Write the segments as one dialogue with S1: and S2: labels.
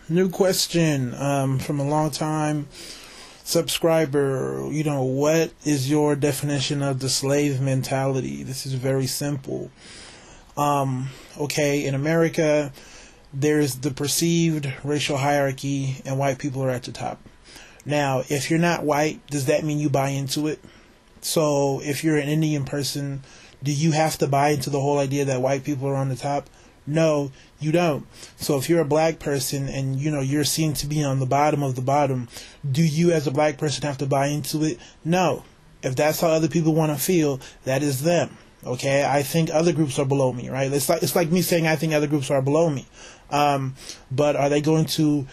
S1: New question from a long time subscriber. What is your definition of the slave mentality? This is very simple. In America, there's the perceived racial hierarchy, and white people are at the top. Now, if you're not white, does that mean you buy into it? So, if you're an Indian person, do you have to buy into the whole idea that white people are on the top? No, you don't. So if you're a black person and you're seen to be on the bottom of the bottom, do you as a black person have to buy into it? No. If that's how other people want to feel, that is them. Okay, I think other groups are below me, right? It's like me saying I think other groups are below me. But are they going to,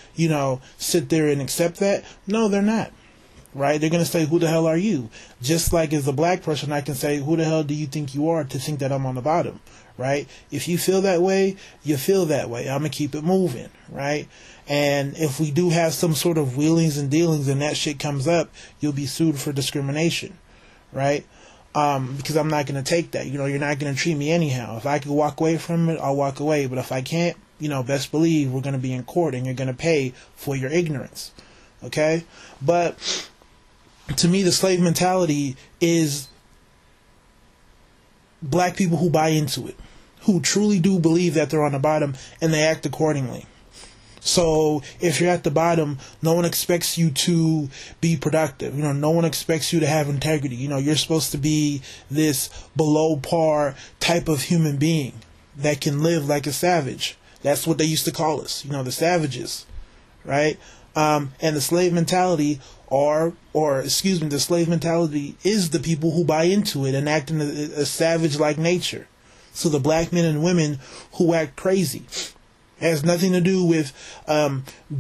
S1: sit there and accept that? No, they're not. Right? They're going to say, who the hell are you? Just like as a black person, I can say, who the hell do you think you are to think that I'm on the bottom? Right? If you feel that way, you feel that way. I'm going to keep it moving. Right? And if we do have some sort of wheelings and dealings and that shit comes up, you'll be sued for discrimination. Right? Because I'm not going to take that. You're not going to treat me anyhow. If I could walk away from it, I'll walk away. But if I can't, best believe we're going to be in court and you're going to pay for your ignorance. Okay? But to me, the slave mentality is black people who buy into it, who truly do believe that they're on the bottom and they act accordingly. So if you're at the bottom, no one expects you to be productive. No one expects you to have integrity. You're supposed to be this below par type of human being that can live like a savage. That's what they used to call us, the savages, right? And the slave mentality the slave mentality is the people who buy into it and act in a savage-like nature. So the black men and women who act crazy. It has nothing to do with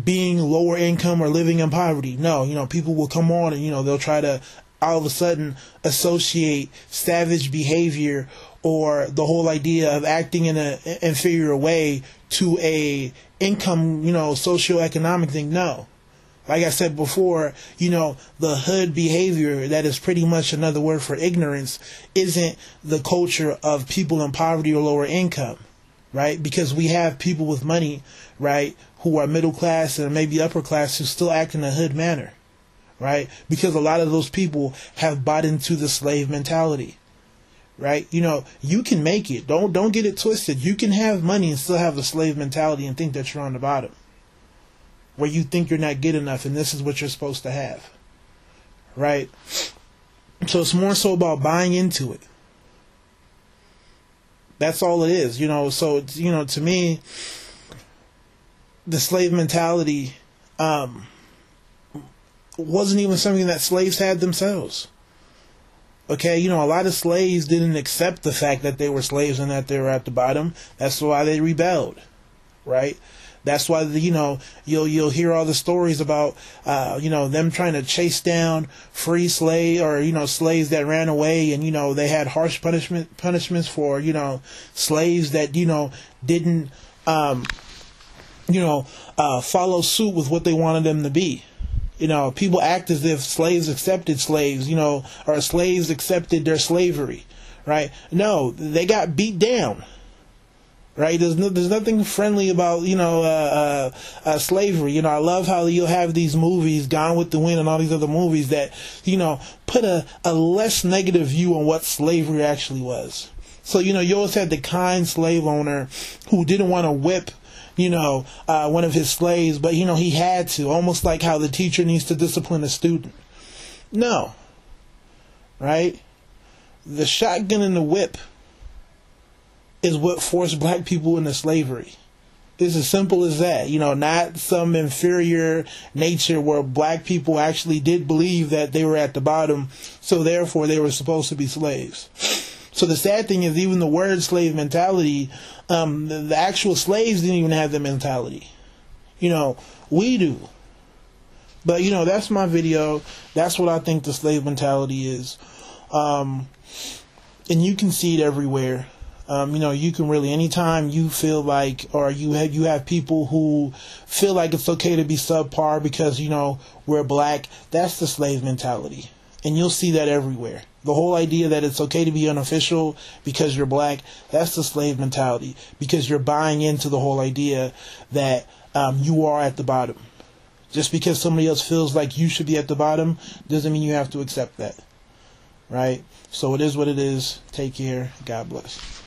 S1: being lower income or living in poverty. No, people will come on and, they'll try to all of a sudden associate savage behavior or the whole idea of acting in an inferior way to a income, socioeconomic thing. No. Like I said before, the hood behavior, that is pretty much another word for ignorance, isn't the culture of people in poverty or lower income, right? Because we have people with money, right, who are middle class and maybe upper class who still act in a hood manner, right? Because a lot of those people have bought into the slave mentality, right? You can make it. Don't get it twisted. You can have money and still have the slave mentality and think that you're on the bottom, where you think you're not good enough and this is what you're supposed to have, right? So it's more so about buying into it. That's all it is, So, to me, the slave mentality wasn't even something that slaves had themselves. Okay, a lot of slaves didn't accept the fact that they were slaves and that they were at the bottom. That's why they rebelled, right? That's why, you'll hear all the stories about, them trying to chase down free slave or, slaves that ran away and, they had harsh punishments for, slaves that, didn't, follow suit with what they wanted them to be. People act as if slaves accepted slaves, or slaves accepted their slavery, right? No, they got beat down. Right, there's nothing friendly about slavery. I love how you'll have these movies, Gone with the Wind, and all these other movies that put a less negative view on what slavery actually was. So you always had the kind slave owner who didn't want to whip one of his slaves, but he had to, almost like how the teacher needs to discipline a student. No, right? The shotgun and the whip is what forced black people into slavery. It's as simple as that. Not some inferior nature where black people actually did believe that they were at the bottom, so therefore they were supposed to be slaves. So the sad thing is, even the word slave mentality, the actual slaves didn't even have the mentality. We do. But, that's my video. That's what I think the slave mentality is. And you can see it everywhere. You can really, anytime you feel like, or you have people who feel like it's okay to be subpar because, we're black, that's the slave mentality. And you'll see that everywhere. The whole idea that it's okay to be unofficial because you're black, that's the slave mentality. Because you're buying into the whole idea that you are at the bottom. Just because somebody else feels like you should be at the bottom doesn't mean you have to accept that. Right? So it is what it is. Take care. God bless.